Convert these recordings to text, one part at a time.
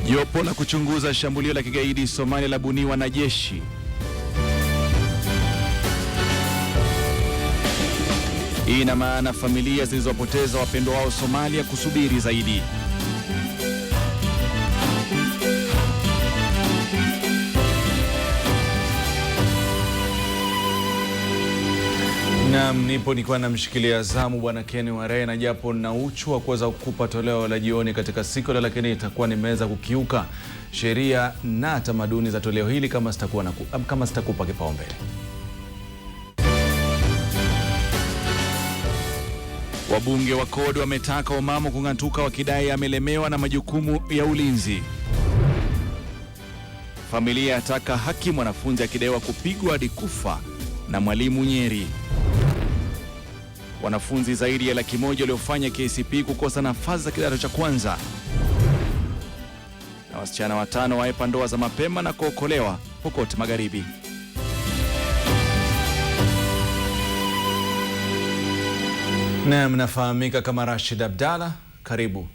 Jopo la kuchunguza shambulio la kigaidi Somalia labuniwa na jeshi. Hii ina maana familia zilizopoteza wapendwa wao Somalia kusubiri zaidi. Naam, nipo nikiwa namshikilia zamu bwana Ken Ware, na japo na uchu wa kuweza kukupa toleo la jioni katika siku, lakini itakuwa nimeweza kukiuka sheria na tamaduni za toleo hili kama sitakupa kipaumbele. Wabunge wa kodi wametaka OMAMO kung'atuka wakidai amelemewa na majukumu ya ulinzi. Familia yataka haki mwanafunzi akidaiwa kupigwa hadi kufa na mwalimu Nyeri. Wanafunzi zaidi ya 100,000 waliofanya KCPE kukosa nafasi za kidato cha kwanza. Na wasichana 5 waepa ndoa za mapema na kuokolewa Pokot Magharibi. Na mnafahamika kama Rashid Abdalla, karibu.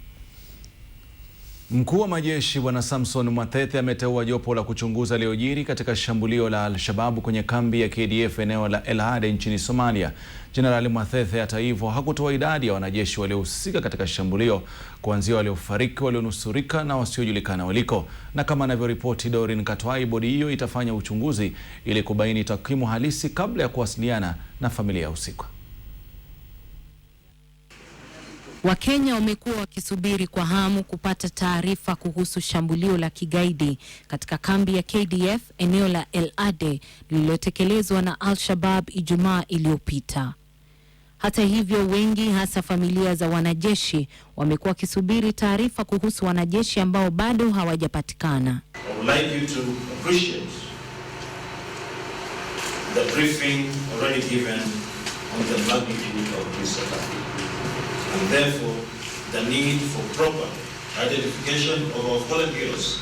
Mkuu wa majeshi Bwana Samson Mwathethe ameteua jopo la kuchunguza yaliyojiri katika shambulio la Al-Shabaab kwenye kambi ya KDF eneo la El Ade nchini Somalia. Jenerali Mwathethe hata hivyo hakutoa idadi ya wanajeshi waliohusika katika shambulio, kuanzia waliofariki, walionusurika na wasiojulikana waliko. Na kama anavyoripoti Dorin Katwai, bodi hiyo itafanya uchunguzi ili kubaini takwimu halisi kabla ya kuwasiliana na familia husika. Wakenya wamekuwa wakisubiri kwa hamu kupata taarifa kuhusu shambulio la kigaidi katika kambi ya KDF eneo la El Ade lililotekelezwa na Al-Shabaab Ijumaa iliyopita. Hata hivyo, wengi hasa familia za wanajeshi wamekuwa wakisubiri taarifa kuhusu wanajeshi ambao bado hawajapatikana. I would like you to appreciate the briefing already given on the magnitude of this attack, and therefore the need for proper identification of our fallen heroes,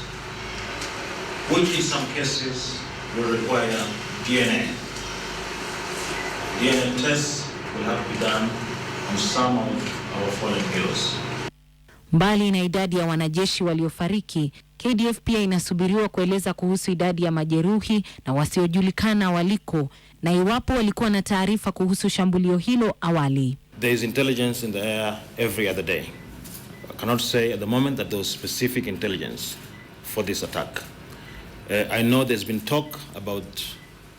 which in some cases will require DNA. DNA tests will have to be done on some of our fallen heroes. Mbali na idadi ya wanajeshi waliofariki, KDF pia inasubiriwa kueleza kuhusu idadi ya majeruhi na wasiojulikana waliko na iwapo walikuwa na taarifa kuhusu shambulio hilo awali. There is intelligence in the air every other day. I cannot say at the moment that there was specific intelligence for this attack. I know there's been talk about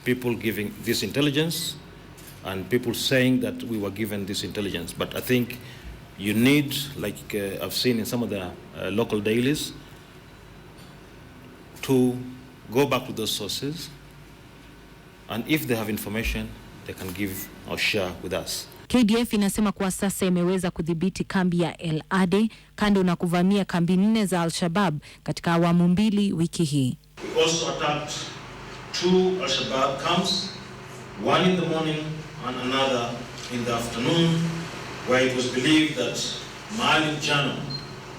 people giving this intelligence and people saying that we were given this intelligence, but I think you need, like I've seen in some of the local dailies, to go back to those sources, and if they have information, they can give or share with us. KDF inasema kwa sasa imeweza kudhibiti kambi ya El Ade kando na kuvamia kambi 4 za Al-Shabaab katika awamu 2 wiki hii. We also attacked 2 Al-Shabaab camps, one in the morning and another in the afternoon, where it was believed that Malik Jano,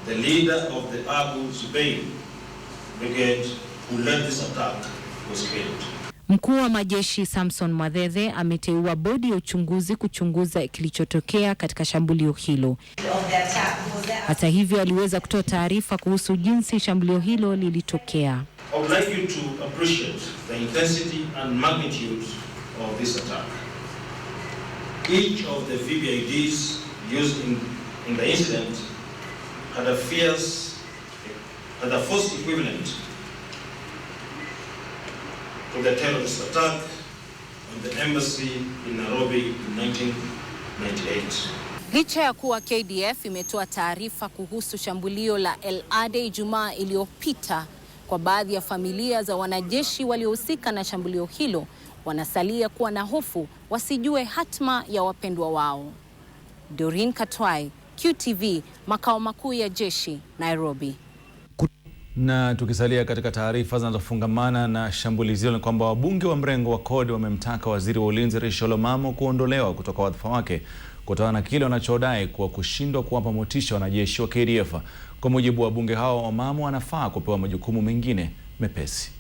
the leader of the Abu Zubayr brigade who led this attack, was killed. Mkuu wa majeshi Samson Mwathethe ameteua bodi ya uchunguzi kuchunguza kilichotokea katika shambulio hilo. Hata hivyo, aliweza kutoa taarifa kuhusu jinsi shambulio hilo lilitokea. I would like you to appreciate the intensity and magnitude of this attack. Each of the VBIDs used in the incident had a force equivalent to the terrorist attack on the embassy in Nairobi in 1998. Licha ya kuwa KDF imetoa taarifa kuhusu shambulio la El Ade Ijumaa iliyopita, kwa baadhi ya familia za wanajeshi waliohusika na shambulio hilo wanasalia kuwa na hofu wasijue hatma ya wapendwa wao. Dorin Katwai, QTV, makao makuu ya jeshi, Nairobi. Na tukisalia katika taarifa zinazofungamana na shambulizi hilo, ni kwamba wabunge wa mrengo wa kodi wamemtaka waziri wa ulinzi Rachel OMAMO kuondolewa kutoka wadhifa wake kutokana na kile wanachodai kuwa kushindwa kuwapa motisha wanajeshi wa KDF. Kwa mujibu wa bunge hao, OMAMO anafaa kupewa majukumu mengine mepesi.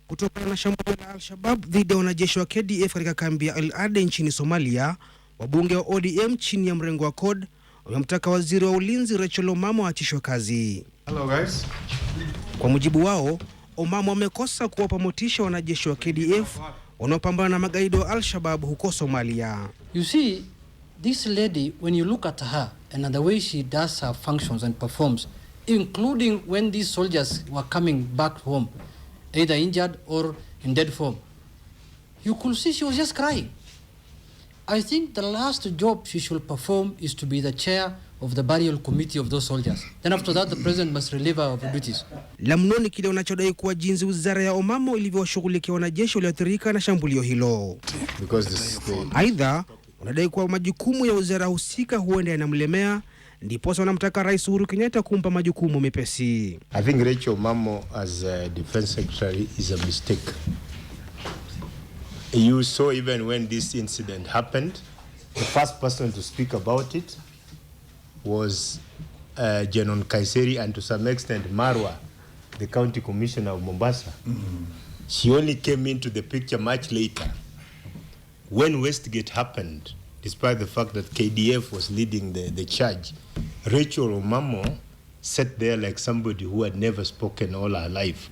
Kutokana na shambulio la Al-Shabaab dhidi ya wanajeshi wa KDF katika kambi ya El Ade nchini Somalia, wabunge wa ODM chini ya mrengo wa kodi wamemtaka waziri wa ulinzi Rachel OMAMO aachishwe kazi. Hello guys. Kwa mujibu wao, OMAMO wamekosa kuwapa motisha wanajeshi wa KDF wanaopambana na magaidi wa Al-Shabaab huko Somalia. You see, this lady, when you look at her and the way she does her functions and performs, including when these soldiers were coming back home, either injured or in dead form, you could see she was just crying. I think the last job she should perform is to be the chair of the burial committee of those soldiers. Then after that, the president must relieve her of duties. La mno ni kile wanachodai kuwa jinsi wizara ya OMAMO ilivyowashughulikia wanajeshi walioathirika na shambulio hilo. Aidha, wanadai kuwa majukumu ya wizara husika huenda yanamlemea, ndipo wanamtaka Rais Uhuru Kenyatta kumpa majukumu mepesi. I think Rachel OMAMO as a defense secretary is a mistake. You saw even when this incident happened, the first person to speak about it was Jenon Kaiseri and to some extent Marwa, the county commissioner of Mombasa. She only came into the picture much later. When Westgate happened, despite the fact that KDF was leading the charge, Rachel OMAMO sat there like somebody who had never spoken all her life.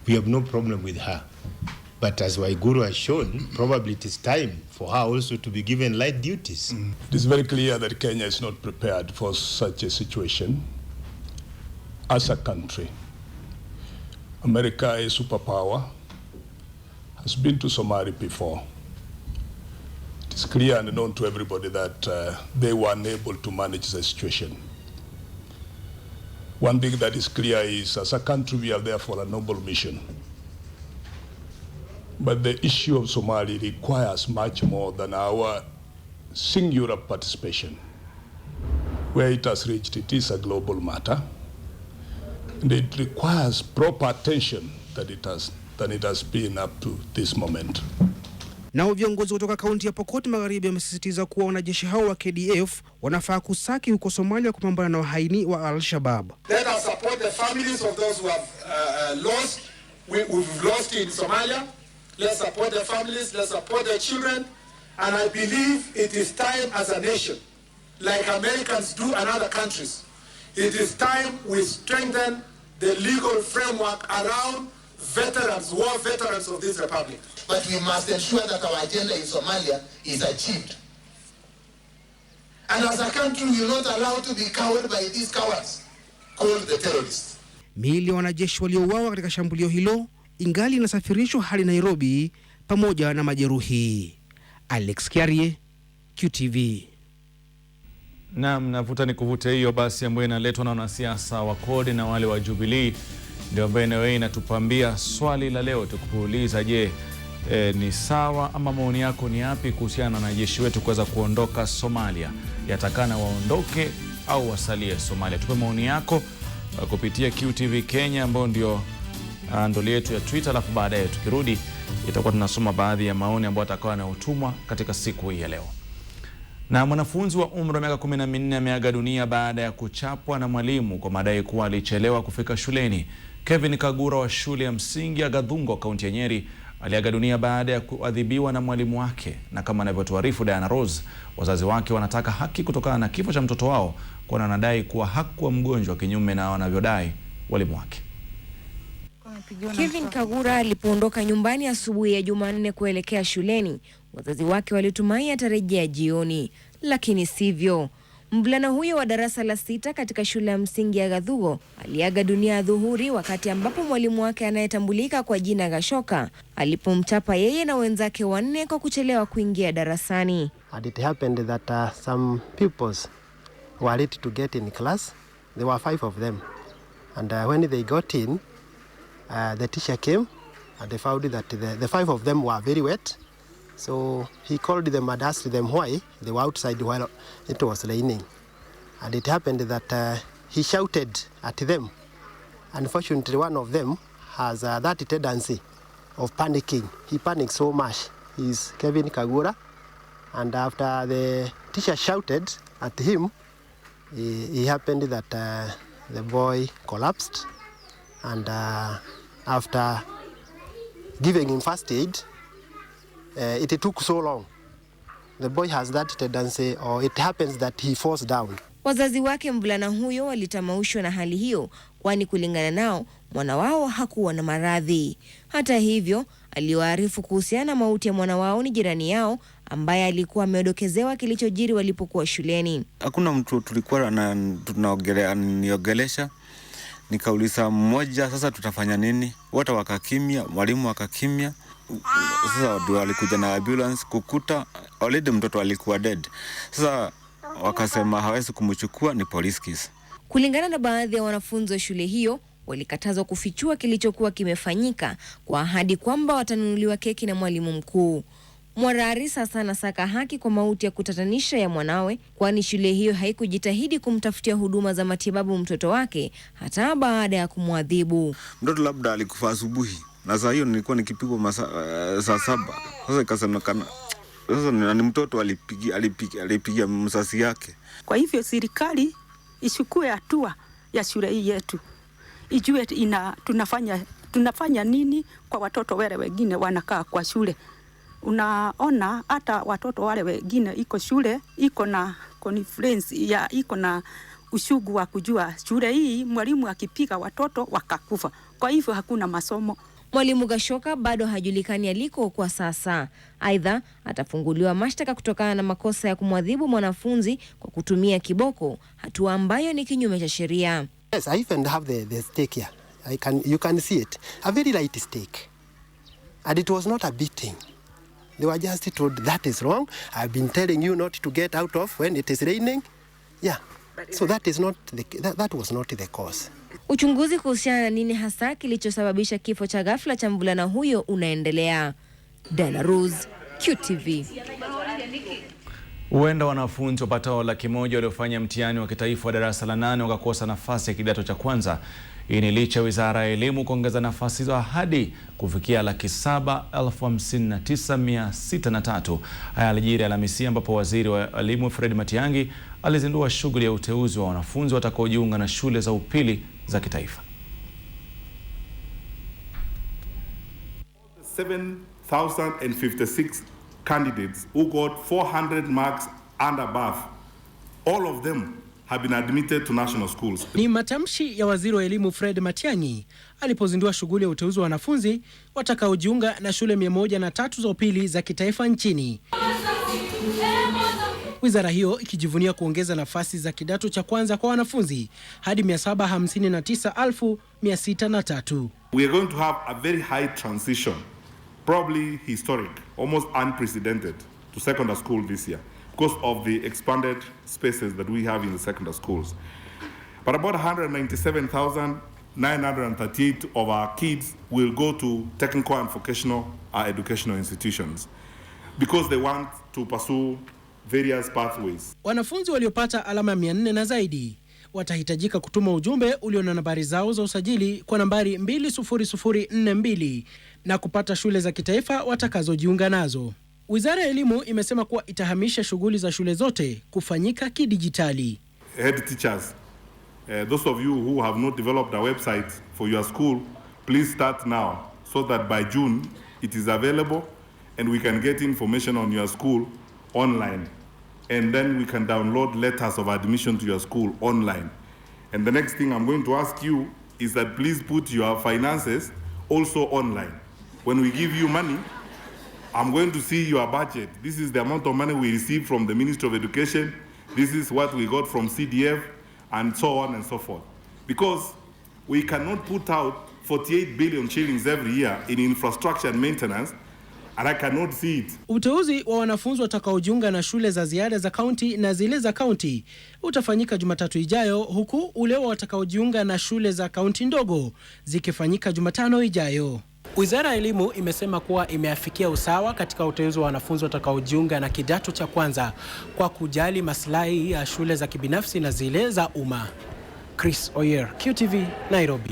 We have no problem with her. But as Waiguru has shown, probably it is time for her also to be given light duties. It is very clear that Kenya is not prepared for such a situation as a country. America, a superpower, has been to Somalia before. It is clear and known to everybody that they were unable to manage the situation. One thing that is clear is, as a country, we are there for a noble mission. But the issue of Somalia requires much more than our singular participation. Where it has reached, it is a global matter. And it requires proper attention than it has been up to this moment. Nao viongozi kutoka kaunti ya Pokot Magharibi wamesisitiza kuwa wanajeshi hao wa KDF wanafaa kusaki huko Somalia kupambana na wahaini wa Al-Shabaab. Let us support the families of those who have lost. We've lost in Somalia. Let's support the families, let's support the children, and I believe it is time as a nation, like Americans do in other countries, it is time we strengthen the legal framework around veterans, war veterans of this republic. But we must ensure that our agenda in Somalia is achieved. And as a country, we are not allowed to be cowed by these cowards called the terrorists. Miili ya wanajeshi waliouawa katika shambulio hilo ingali inasafirishwa hadi Nairobi pamoja na majeruhi. Alex Kiarie, QTV. Naam, navuta nikuvute hiyo basi ambayo inaletwa na wanasiasa wa kodi na wale wa Jubilee, ndio ambayo nawe inatupambia swali la leo tukuuliza, je, ni sawa ama maoni yako ni yapi kuhusiana na wanajeshi wetu kuweza kuondoka Somalia? Yatakana waondoke au wasalie Somalia? Tupe maoni yako kupitia QTV Kenya ambayo ndio handle yetu ya Twitter, alafu baadaye tukirudi itakuwa tunasoma baadhi ya maoni ambayo atakawa na utumwa katika siku hii ya leo. Na mwanafunzi wa umri wa miaka 14 ameaga dunia baada ya kuchapwa na mwalimu kwa madai kuwa alichelewa kufika shuleni. Kevin Kagura wa shule ya msingi ya Gadhungo, kaunti ya Nyeri, aliaga dunia baada ya kuadhibiwa na mwalimu wake, na kama anavyotuarifu Diana Rose, wazazi wake wanataka haki kutokana na kifo cha mtoto wao, kwa anadai kuwa hakuwa mgonjwa kinyume na wanavyodai walimu wake. Kevin Kagura alipoondoka nyumbani asubuhi ya Jumanne kuelekea shuleni, wazazi wake walitumai atarejea jioni, lakini sivyo. Mvulana huyo wa darasa la 6 katika shule ya msingi ya Gadhungo aliaga dunia adhuhuri wakati ambapo mwalimu wake anayetambulika kwa jina Gashoka alipomchapa yeye na wenzake 4 kwa kuchelewa kuingia darasani. And it happened that some pupils were late to get in class. There were 5 of them. And when they got in, the teacher came and they found that the 5 of them were very wet. So he called them and asked them why they were outside while it was raining. And it happened that he shouted at them. Unfortunately, one of them has that tendency of panicking. He panicked so much. He's Kevin Kagura. And after the teacher shouted at him, it happened that the boy collapsed. And after giving him first aid, it took so long. The boy has that tendency, or it happens that he falls down. Wazazi wake mvulana huyo walitamaushwa na hali hiyo, kwani kulingana nao mwana wao hakuwa na maradhi. Hata hivyo, aliwaarifu kuhusiana na mauti ya mwana wao ni jirani yao ambaye alikuwa amedokezewa kilichojiri walipokuwa shuleni. Hakuna mtu tulikuwa niongelesha. Nikauliza mmoja, sasa tutafanya nini? Wote wakakimia, mwalimu wakakimia. Sasa ndio walikuja na ambulance kukuta already mtoto alikuwa dead. Sasa wakasema hawezi kumchukua, ni police case. Kulingana na baadhi ya wanafunzi wa shule hiyo, walikatazwa kufichua kilichokuwa kimefanyika kwa ahadi kwamba watanunuliwa keki na mwalimu mkuu. Mwarari sasa anasaka haki kwa mauti ya kutatanisha ya mwanawe, kwani shule hiyo haikujitahidi kumtafutia huduma za matibabu mtoto wake hata baada ya kumwadhibu. Mtoto labda alikufa asubuhi na saa hiyo nilikuwa nikipigwa saa 7. Sasa ikasemekana sasa ni mtoto alipigia msasi yake. Kwa hivyo serikali ichukue hatua ya shule hii yetu. Ijue tunafanya nini kwa watoto wale wengine wanakaa kwa shule. Unaona hata watoto wale wengine iko shule iko na conference ya iko na ushugu wa kujua shule hii mwalimu akipiga watoto wakakufa. Kwa hivyo hakuna masomo. Mwalimu Gashoka bado hajulikani aliko kwa sasa. Aidha, atafunguliwa mashtaka kutokana na makosa ya kumwadhibu mwanafunzi kwa kutumia kiboko, hatua ambayo ni kinyume cha sheria. Yes, I even have the stake here. You can see it. A very light stake. And it was not a beating. They were just told that is wrong. I've been telling you not to get out of when it is raining. Yeah. So that was not the cause. Uchunguzi kuhusiana na nini hasa kilichosababisha kifo cha ghafla cha mvulana huyo unaendelea. Dana Rose, QTV. Huenda wanafunzi wapatao 100,000 waliofanya mtihani wa kitaifa wa darasa la 8 wakakosa nafasi ya kidato cha kwanza. Hii ni licha Wizara ya Elimu kuongeza nafasi hizo hadi kufikia 759,603. Haya alijiri Alhamisi ambapo Waziri wa Elimu Fred Matiang'i alizindua shughuli ya uteuzi wa wanafunzi watakaojiunga na shule za upili za kitaifa. 7,056 candidates who got 400 marks and above. All of them have been admitted to national schools. Ni matamshi ya Waziri wa Elimu Fred Matiang'i alipozindua shughuli ya uteuzi wa wanafunzi watakaojiunga na shule 103 za upili za kitaifa nchini. Wizara hiyo ikijivunia kuongeza nafasi za kidato cha kwanza kwa wanafunzi hadi 759,603. We are going to have a very high transition, probably historic, almost unprecedented, to secondary school this year because of the expanded spaces that we have in the secondary schools. But about 197,938 of our kids will go to technical and vocational educational institutions because they want to pursue various pathways. Wanafunzi waliopata alama 400 na zaidi watahitajika kutuma ujumbe ulio na nambari zao za usajili kwa nambari 20042 na kupata shule za kitaifa watakazojiunga nazo. Wizara ya Elimu imesema kuwa itahamisha shughuli za shule zote kufanyika kidijitali. Head teachers, those of you who have not developed a website for your school, please start now so that by June it is available and we can get information on your school online. And then we can download letters of admission to your school online. And the next thing I'm going to ask you is that please put your finances also online. When we give you money, I'm going to see your budget. This is the amount of money we receive from the Ministry of Education. This is what we got from CDF and so on and so forth. Because we cannot put out 48 billion shillings every year in infrastructure and maintenance, and I cannot see it. Uteuzi wa wanafunzi watakaojiunga na shule za ziada za kaunti na zile za kaunti utafanyika Jumatatu ijayo, huku ule wa watakaojiunga na shule za kaunti ndogo zikifanyika Jumatano ijayo. Wizara ya Elimu imesema kuwa imeafikia usawa katika uteuzi wa wanafunzi watakaojiunga na kidato cha kwanza kwa kujali maslahi ya shule za kibinafsi na zile za umma. Chris Oyer, QTV, Nairobi.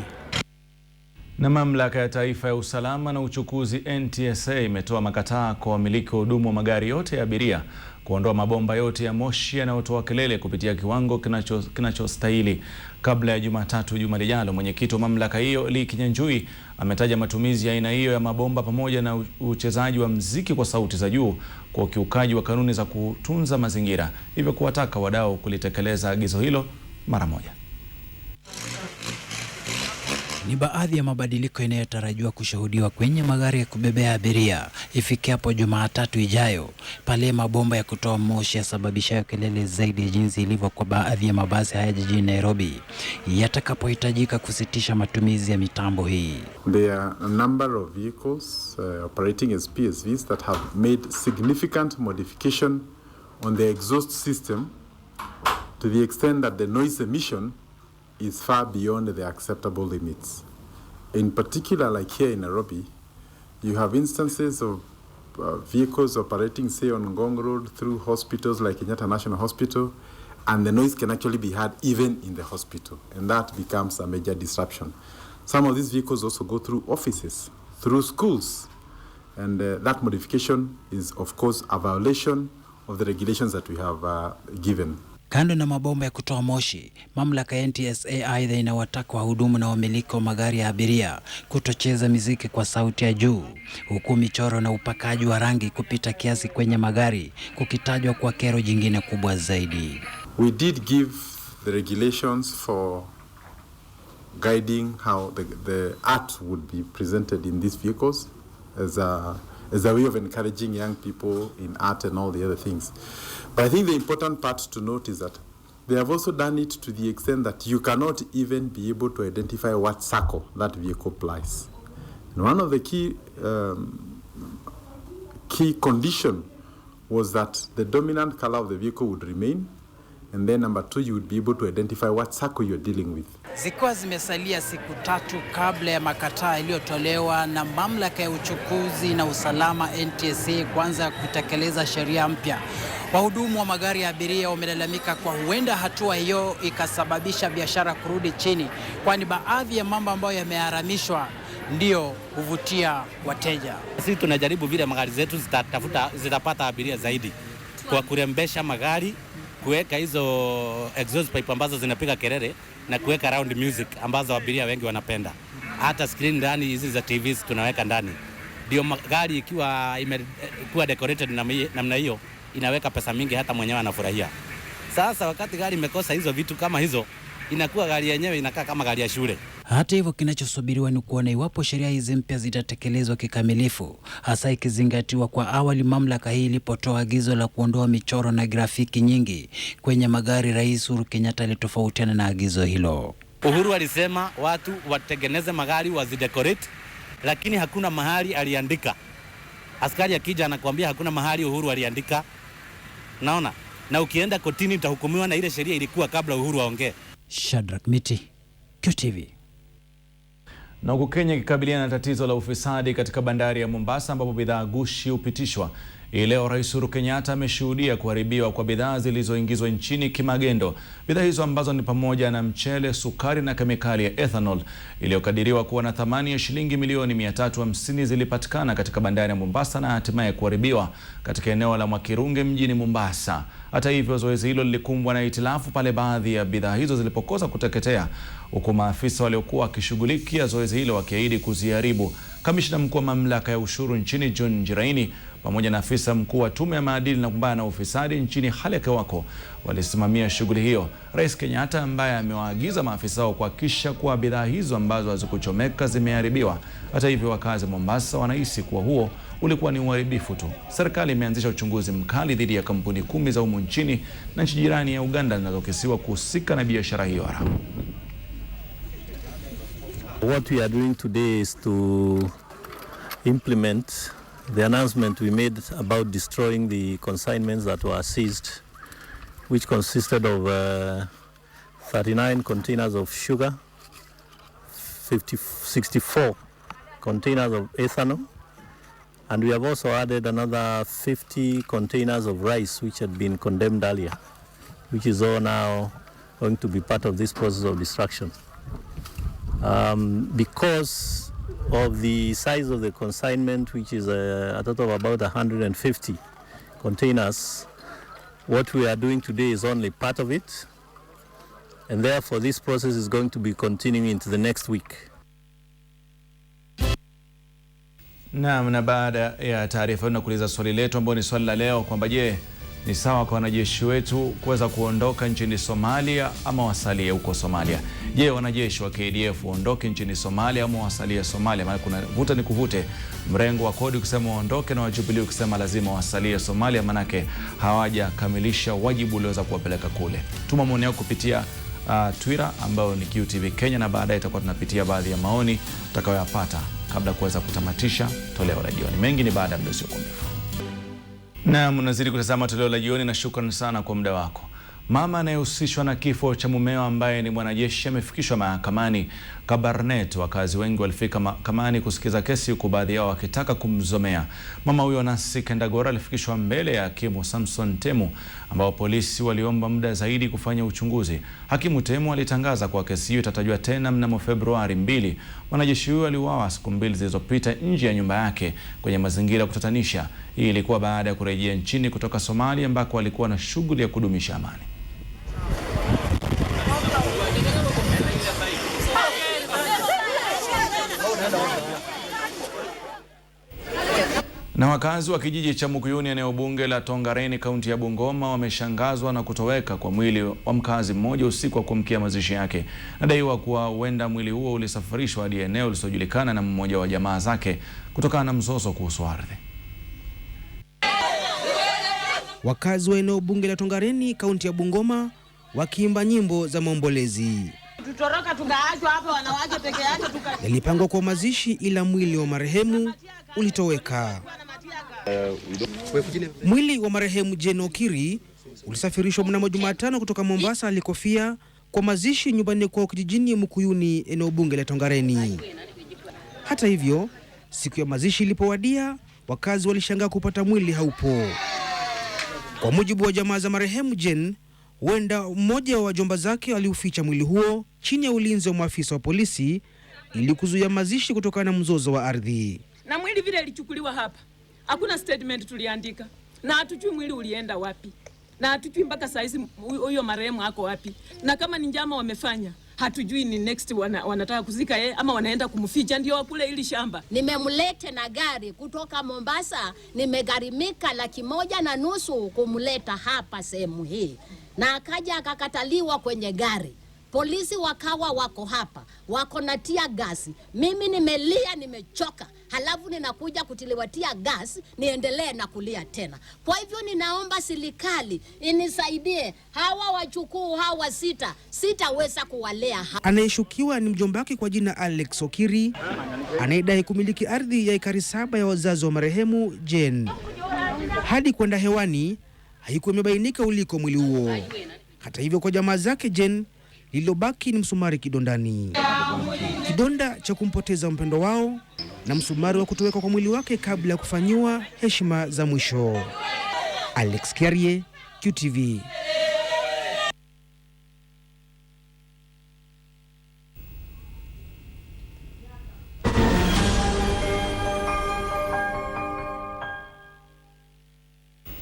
Na Mamlaka ya Taifa ya Usalama na Uchukuzi NTSA imetoa makataa kwa wamiliki wa huduma wa magari yote ya abiria kuondoa mabomba yote ya moshi yanayotoa kelele kupitia kiwango kinachostahili kabla ya Jumatatu juma lijalo. Mwenyekiti wa mamlaka hiyo Lee Kinyanjui ametaja matumizi ya aina hiyo ya mabomba pamoja na uchezaji wa mziki kwa sauti za juu kwa ukiukaji wa kanuni za kutunza mazingira, hivyo kuwataka wadau kulitekeleza agizo hilo mara moja. Ni baadhi ya mabadiliko yanayotarajiwa kushuhudiwa kwenye magari ya kubebea abiria ifikapo Jumatatu ijayo, pale mabomba ya kutoa moshi yasababishayo kelele zaidi ya jinsi ilivyo kwa baadhi ya mabasi haya jijini Nairobi yatakapohitajika kusitisha matumizi ya mitambo hii. There are a number of vehicles operating as PSVs that have made significant modification on the exhaust system to the extent that the noise emission is far beyond the acceptable limits. In particular, like here in Nairobi, you have instances of vehicles operating, say, on Ngong Road through hospitals like Kenyatta National Hospital, and the noise can actually be heard even in the hospital, and that becomes a major disruption. Some of these vehicles also go through offices, through schools, and that modification is, of course, a violation of the regulations that we have given. Kando na mabomba ya kutoa moshi, mamlaka ya NTSA aidha inawataka wahudumu na wamiliki wa magari ya abiria kutocheza muziki kwa sauti ya juu, huku michoro na upakaji wa rangi kupita kiasi kwenye magari kukitajwa kwa kero jingine kubwa zaidi. We did give the regulations for guiding how the art would be presented in these vehicles as a way of encouraging young people in art and all the other things. But I think the important part to note is that they have also done it to the extent that you cannot even be able to identify what circle that vehicle plies. And one of the key condition was that the dominant color of the vehicle would remain, and then number two, you would be able to identify what circle you're dealing with. Zikiwa zimesalia siku 3 kabla ya makataa iliyotolewa na mamlaka ya uchukuzi na usalama NTSA kuanza kutekeleza sheria mpya, wahudumu wa magari ya abiria wamelalamika kwa huenda hatua hiyo ikasababisha biashara kurudi chini, kwani baadhi ya mambo ambayo yameharamishwa ndio huvutia wateja. Sisi tunajaribu vile magari zetu zitapata abiria zaidi kwa kurembesha magari, kuweka hizo exhaust pipe ambazo zinapiga kelele na kuweka round music ambazo abiria wengi wanapenda. Hata screen ndani hizi za TVs tunaweka ndani. Ndio magari ikiwa imekuwa decorated namna hiyo inaweka pesa mingi, hata mwenyewe anafurahia. Sasa wakati gari imekosa hizo vitu kama hizo, inakuwa gari yenyewe inakaa kama gari ya shule. Hata hivyo, kinachosubiriwa ni kuona iwapo sheria hizi mpya zitatekelezwa kikamilifu, hasa ikizingatiwa kwa awali mamlaka hii ilipotoa agizo la kuondoa michoro na grafiki nyingi kwenye magari. Rais Uhuru Kenyatta alitofautiana na agizo hilo. Uhuru alisema watu watengeneze magari wazidecorate, lakini hakuna mahali aliandika. Askari akija anakuambia hakuna mahali Uhuru aliandika. Naona, na ukienda kotini utahukumiwa na ile sheria ilikuwa kabla Uhuru aongee. Shadrack Miti, QTV. Na huku Kenya ikikabiliana na tatizo la ufisadi katika bandari ya Mombasa ambapo bidhaa gushi hupitishwa, leo Rais Uhuru Kenyatta ameshuhudia kuharibiwa kwa bidhaa zilizoingizwa nchini kimagendo. Bidhaa hizo ambazo ni pamoja na mchele, sukari na kemikali ya ethanol iliyokadiriwa kuwa na thamani ya shilingi milioni 350 zilipatikana katika bandari ya Mombasa na hatimaye kuharibiwa katika eneo la Mwakirunge mjini Mombasa. Hata hivyo, zoezi hilo lilikumbwa na hitilafu pale baadhi ya bidhaa hizo zilipokosa kuteketea, huku maafisa waliokuwa wakishughulikia zoezi hilo wakiahidi kuziharibu. Kamishna mkuu wa mamlaka ya ushuru nchini John Njiraini pamoja na afisa mkuu wa tume ya maadili na kupambana na ufisadi nchini Haleke wako walisimamia shughuli hiyo. Rais Kenyatta ambaye amewaagiza maafisa hao kuhakikisha kuwa bidhaa hizo ambazo hazikuchomeka zimeharibiwa. Hata hivyo, wakazi Mombasa wanahisi kuwa huo ulikuwa ni uharibifu tu. Serikali imeanzisha uchunguzi mkali dhidi ya kampuni 10 za humu nchini na nchi jirani ya Uganda zinazokisiwa kuhusika na biashara hiyo haramu. What we are doing today is to implement the announcement we made about destroying the consignments that were seized, which consisted of 39 containers of sugar, 64 containers of ethanol, and we have also added another 50 containers of rice which had been condemned earlier, which is all now going to be part of this process of destruction. Because of the size of the consignment, which is a total of about 150 containers, what we are doing today is only part of it, and therefore this process is going to be continuing into the next week. Na baada ya taarifa na kuuliza swali letu ambalo ni swali la leo kwamba je, ni sawa kwa wanajeshi wetu kuweza kuondoka nchini Somalia ama wasalie huko Somalia. Je, wanajeshi wa KDF waondoke nchini Somalia ama wasalie Somalia? Maana kuna vuta ni kuvute, mrengo wa kodi kusema waondoke na wa Jubilee kusema lazima wasalie Somalia, manake hawajakamilisha wajibu ulioweza kuwapeleka kule. Tuma maoni yako kupitia Twitter ambayo ni QTV Kenya, na baadaye itakuwa tunapitia baadhi ya maoni utakayoyapata kabla kuweza kutamatisha toleo la jioni. Mengi ni baada ya muda usio mrefu. Na mnazidi kutazama toleo la jioni, na shukrani sana kwa muda wako. Mama anayehusishwa na kifo cha mumeo ambaye ni mwanajeshi amefikishwa mahakamani Kabarnet. Wakazi wengi walifika mahakamani kusikiza kesi, huku baadhi yao wakitaka kumzomea. Mama huyo Nancy Kendagora alifikishwa mbele ya hakimu Samson Temu, ambao polisi waliomba muda zaidi kufanya uchunguzi. Hakimu Temu alitangaza kwa kesi hiyo itatajwa tena mnamo Februari 2. Mwanajeshi huyo aliuawa siku 2 zilizopita nje ya nyumba yake kwenye mazingira kutatanisha. Hii ilikuwa baada ya kurejea nchini kutoka Somalia ambako alikuwa na shughuli ya kudumisha amani. Na wakazi wa kijiji cha Mukuyuni eneo bunge la Tongareni kaunti ya Bungoma wameshangazwa na kutoweka kwa mwili wa mkazi mmoja usiku wa kuamkia mazishi yake. Nadaiwa kuwa huenda mwili huo ulisafirishwa hadi eneo lisilojulikana na mmoja wa jamaa zake kutokana na mzozo kuhusu ardhi. Wakazi wa eneo bunge la Tongareni kaunti ya Bungoma wakiimba nyimbo za maombolezi. Tutoroka tukaachwa hapa wanawake peke yake Yalipangwa kwa mazishi, ila mwili wa marehemu ulitoweka. Mwili wa marehemu Jeno Kiri ulisafirishwa mnamo Jumatano kutoka Mombasa alikofia kwa mazishi nyumbani kwao kijijini Mukuyuni eneo bunge la Tongareni. Hata hivyo, siku ya mazishi ilipowadia, wakazi walishangaa kupata mwili haupo. Kwa mujibu wa jamaa za marehemu Jen, huenda mmoja wa wajomba zake aliuficha mwili huo chini ya ulinzi wa maafisa wa polisi ili kuzuia mazishi kutokana na mzozo wa ardhi. Na mwili vile ilichukuliwa hapa, hakuna statement tuliandika, na hatujui mwili ulienda wapi, na hatujui mpaka saizi huyo marehemu ako wapi, na kama ni njama wamefanya hatujui ni next wanataka kuzika yeye ama wanaenda kumficha ndio wakule ili shamba. Nimemlete na gari kutoka Mombasa, nimegharimika 1,500,000 kumleta hapa sehemu hii, na akaja akakataliwa kwenye gari. Polisi wakawa wako hapa, wako na tia gasi. Mimi nimelia, nimechoka. Halafu ninakuja kutiliwa tia gasi, niendelee na kulia tena. Kwa hivyo ninaomba serikali inisaidie. Hawa wachukuu hawa sitaweza kuwalea. Anayeshukiwa ni mjomba wake kwa jina Alex Okiri, anayedai kumiliki ardhi ya ekari 7 ya wazazi wa marehemu Jen. Hadi kwenda hewani, haikuwa imebainika uliko mwili huo. Hata hivyo, kwa jamaa zake Jen, lililobaki ni msumari kidondani. Kidonda cha kumpoteza mpendo wao na msumari wa kutoweka kwa mwili wake kabla ya kufanyiwa heshima za mwisho. Alex Kiarie, QTV.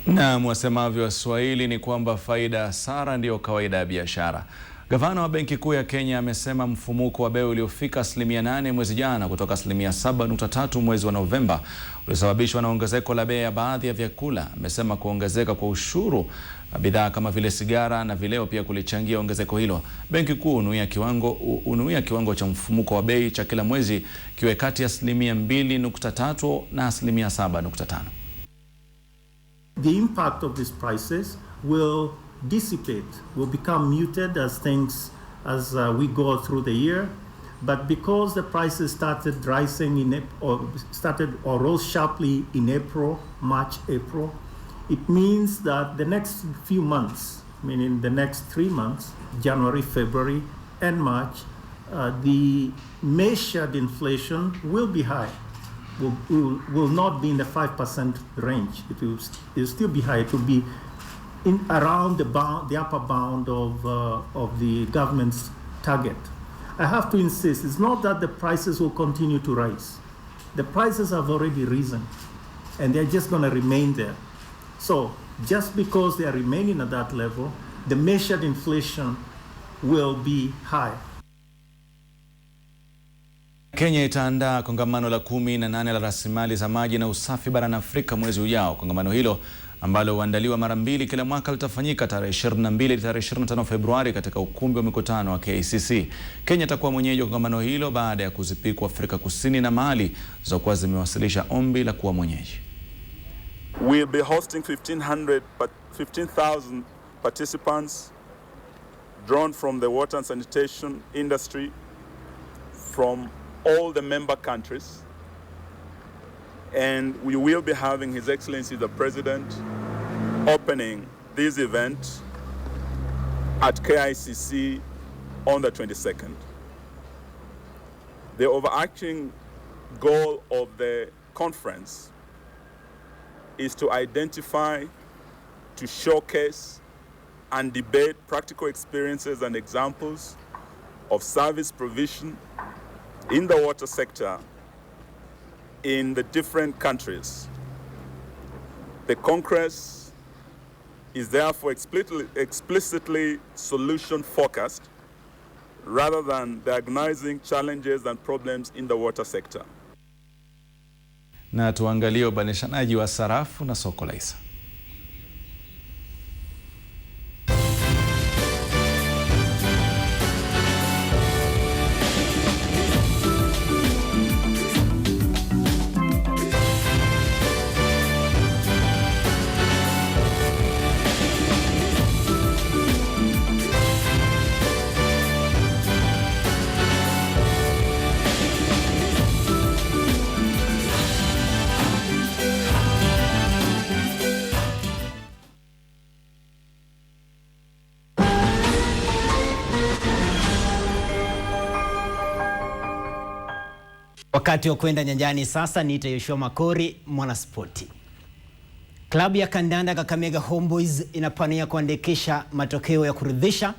Na mwasemavyo Waswahili ni kwamba faida hasara ndiyo kawaida ya biashara. Gavana wa Benki Kuu ya Kenya amesema mfumuko wa bei uliofika 8% mwezi jana kutoka 7.3 mwezi wa Novemba ulisababishwa na ongezeko la bei ya baadhi ya vyakula. Amesema kuongezeka kwa ushuru na bidhaa kama vile sigara na vileo pia kulichangia ongezeko hilo. Benki Kuu unuia kiwango cha mfumuko wa bei cha kila mwezi kiwe kati ya 2.3 na 7.5. The impact of these prices will dissipate, will become muted as we go through the year. But because the prices started rising or rose sharply in March, April, it means that the next few months, meaning the next 3 months, January, February, and March, the measured inflation will be high. Will not be in the 5% range. It will still be high. It will be in around the upper bound of the government's target. I have to insist, it's not that the prices will continue to rise. The prices have already risen, and they're just going to remain there. So just because they are remaining at that level, the measured inflation will be high. Kenya itaandaa kongamano la 18 la rasilimali za maji na usafi barani Afrika mwezi ujao. Kongamano hilo ambalo huandaliwa mara mbili kila mwaka litafanyika tarehe 22 tarehe 25 Februari katika ukumbi wa mikutano wa KICC. Kenya itakuwa mwenyeji wa kongamano hilo baada ya kuzipikwa Afrika Kusini na Mali zilizokuwa zimewasilisha ombi la kuwa mwenyeji. We'll be hosting 15,000 participants drawn from the water and sanitation industry from all the member countries. And we will be having His Excellency the President opening this event at KICC on the 22nd. The overarching goal of the conference is to identify, to showcase, and debate practical experiences and examples of service provision in the water sector in the different countries. The Congress is therefore explicitly solution-focused rather than diagnosing challenges and problems in the water sector. Na tuangalie ubadilishanaji wa sarafu na soko la hisa. Wakati wa kwenda nyanjani sasa, niita Yoshua Makori, mwanaspoti. Klabu ya kandanda KAKAMEGA HOMEBOYZ inapania kuandikisha matokeo ya kuridhisha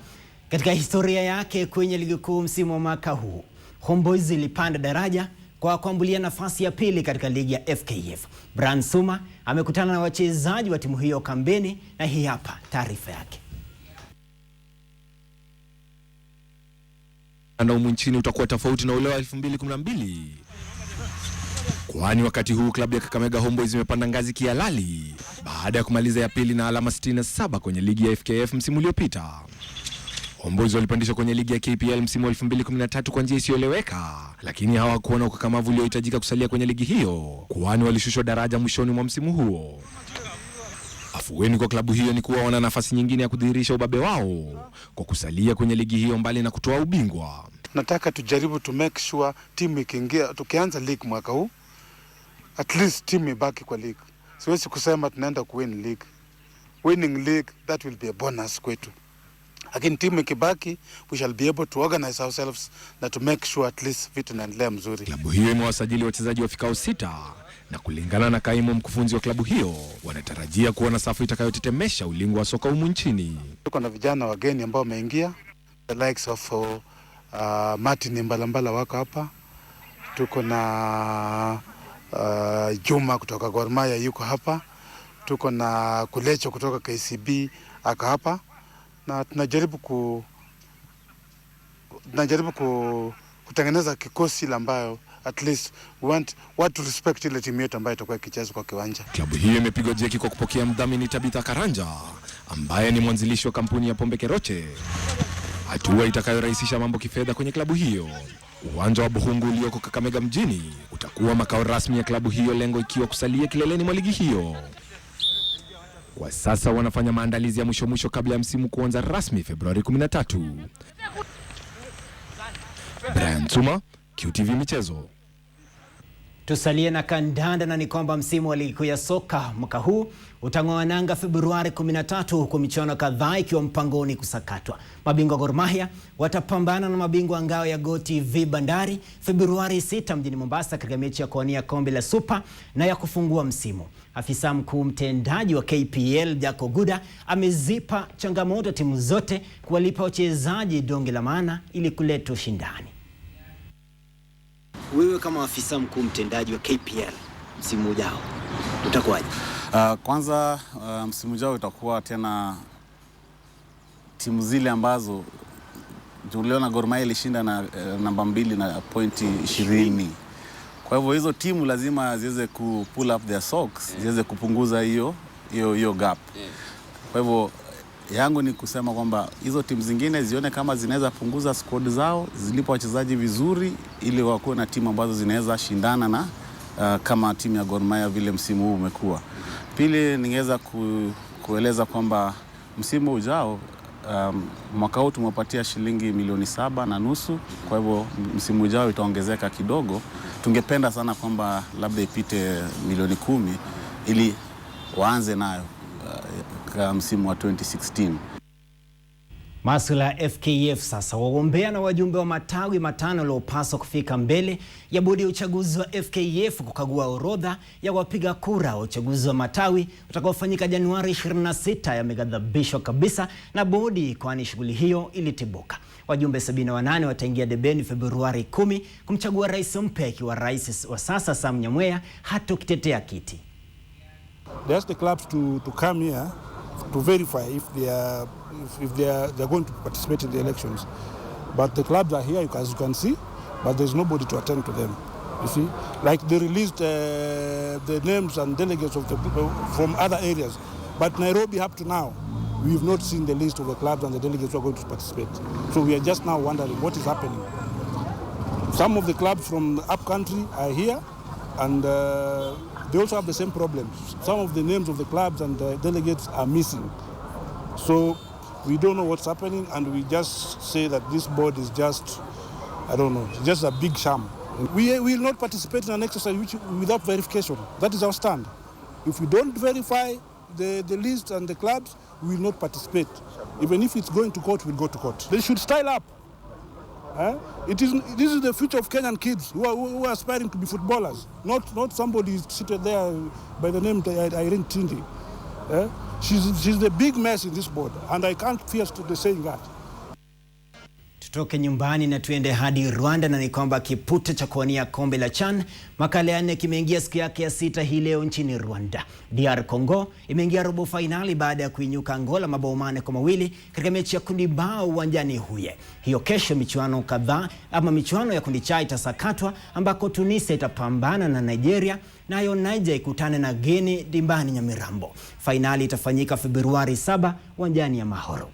katika historia yake kwenye ligi kuu msimu wa mwaka huu. HOMEBOYZ ilipanda daraja kwa kuambulia nafasi ya pili katika ligi ya FKF. Brian Suma amekutana na wachezaji wa timu hiyo kambeni na hii hapa taarifa yake. Na humu nchini utakuwa tofauti na ule wa 2012. Kwani wakati huu klabu ya KAKAMEGA HOMEBOYZ imepanda ngazi kihalali baada ya kumaliza ya pili na alama 67 kwenye ligi ya FKF msimu uliopita. HOMEBOYZ walipandishwa kwenye ligi ya KPL msimu wa 2013 kwa njia isiyoeleweka, lakini hawakuwa na ukakamavu uliohitajika kusalia kwenye ligi hiyo, kwani walishushwa daraja mwishoni mwa msimu huo. Afueni kwa klabu hiyo ni kuwa wana nafasi nyingine ya kudhihirisha ubabe wao kwa kusalia kwenye ligi hiyo mbali na kutoa ubingwa. Nataka tujaribu to make sure timu ikiingia, tukianza league mwaka huu, at least timu ibaki kwa league. Siwezi kusema tunaenda kuwin league. Winning league, that will be a bonus kwetu. Lakini timu ikibaki, we shall be able to organize ourselves na to make sure at least vitu naendelea mzuri. Klabu hiyo imewasajili wachezaji wafikao 6 na kulingana na kaimu mkufunzi wa klabu hiyo, wanatarajia kuona safu itakayotetemesha ulingo wa soka humu nchini. Tuko na vijana wageni ambao wameingia, the likes of Martin Mbalambala wako hapa. Tuko na Juma kutoka Gor Mahia yuko hapa. Tuko na Kulecho kutoka KCB aka hapa. Na tunajaribu kutengeneza kikosi ambayo at least we want to respect ile timu yetu ambayo itakuwa ikicheza kwa kiwanja. Klabu hiyo imepigwa jeki kwa kupokea mdhamini Tabitha Karanja ambaye ni mwanzilishi wa kampuni ya pombe Keroche, hatua itakayorahisisha mambo kifedha kwenye klabu hiyo. Uwanja wa Buhungu ulioko KAKAMEGA mjini utakuwa makao rasmi ya klabu hiyo, lengo ikiwa kusalia kileleni mwa ligi hiyo. Kwa sasa wanafanya maandalizi ya mwisho kabla ya msimu kuanza rasmi Februari 13. Brian Suma, QTV Michezo. Tusalie na kandanda na ni kwamba msimu wa ligi kuu ya soka mwaka huu utang'oa nanga Februari 13, huku michuano kadhaa ikiwa mpangoni kusakatwa. Mabingwa Gor Mahia watapambana na mabingwa ngao ya GoTV Bandari Februari 6 mjini Mombasa katika mechi ya kuwania kombe la Super na ya kufungua msimu. Afisa mkuu mtendaji wa KPL Jako Guda amezipa changamoto timu zote kuwalipa wachezaji donge la maana ili kuleta ushindani. Wewe kama afisa mkuu mtendaji wa KPL msimu ujao utakuwaje? Kwanza msimu ujao utakuwa tena timu zile ambazo tuliona Gor Mahia ilishinda na namba 2 na pointi 20. Kwa hivyo hizo timu lazima ziweze ku pull up their socks, ziweze kupunguza hiyo hiyo gap. Kwa hivyo yangu ni kusema kwamba hizo timu zingine zione kama zinaweza punguza squad zao, zilipo wachezaji vizuri ili wakuwe na timu ambazo zinaweza shindana na kama timu ya Gor Mahia vile msimu huu umekuwa. Pili, ningeweza kueleza kwamba msimu ujao mwaka huu tumepatia shilingi milioni 7.5. Kwa hivyo msimu ujao itaongezeka kidogo. Tungependa sana kwamba labda ipite milioni 10 ili waanze nayo msimu wa 2016. Masuala ya FKF sasa, wagombea na wajumbe wa matawi matano waliopaswa kufika mbele ya bodi ya uchaguzi wa FKF kukagua orodha ya wapiga kura wa uchaguzi wa matawi utakaofanyika Januari 26 yameghadhabishwa kabisa na bodi, kwani shughuli hiyo ilitibuka. Wajumbe 78 wataingia debeni Februari 10 kumchagua rais mpya, ikiwa rais wa sasa Sam Nyamweya hatokitetea kiti. They ask the clubs to come here to verify if they are going to participate in the elections, but the clubs are here, as you can see, but there's nobody to attend to them. You see, like they released the names and delegates of the people from other areas, but Nairobi up to now, we've not seen the list of the clubs and the delegates who are going to participate. So we are just now wondering what is happening. Some of the clubs from up country are here, and they also have the same problems. Some of the names of the clubs and the delegates are missing. So we don't know what's happening, and we just say that this board is just, I don't know, just a big sham. We will not participate in an exercise without verification. That is our stand. If we don't verify the list and the clubs, we will not participate. Even if it's going to court, we'll go to court. They should style up. This is the future of Kenyan kids who are aspiring to be footballers, not somebody seated there by the name Irene Tindi. She's the big mess in this board, and I can't fear to saying that. Tutoke nyumbani na tuende hadi Rwanda, na ni kwamba kipute cha kuwania kombe la CHAN makala ya 4 kimeingia siku yake ya 6 hii leo nchini Rwanda. DR Congo imeingia robo finali baada ya kuinyuka Angola mabao 4-2 katika mechi ya kundi bao uwanjani Huye. Hiyo kesho michuano ya kundi cha itasakatwa, ambako Tunisia itapambana na Nigeria, nayo Niger ikutane na Guinea dimbani Nyamirambo. Finali itafanyika Februari 7 uwanjani ya Mahoro.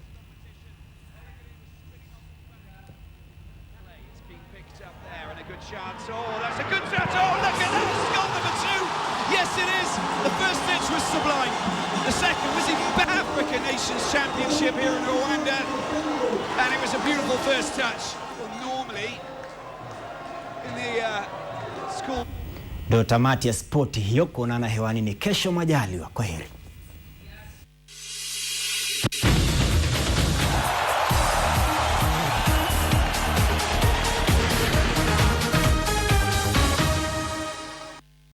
Chance. Oh, that's a good shot. Oh, look at that. It's goal number 2. Yes, it is. The first pitch was sublime. The second was even better. African Nations Championship here in Rwanda. And it was a beautiful first touch. Well, normally, in the school... Ndo tamati ya spoti hiyo. Kuonana hewani ni kesho majaliwa. Kwaheri.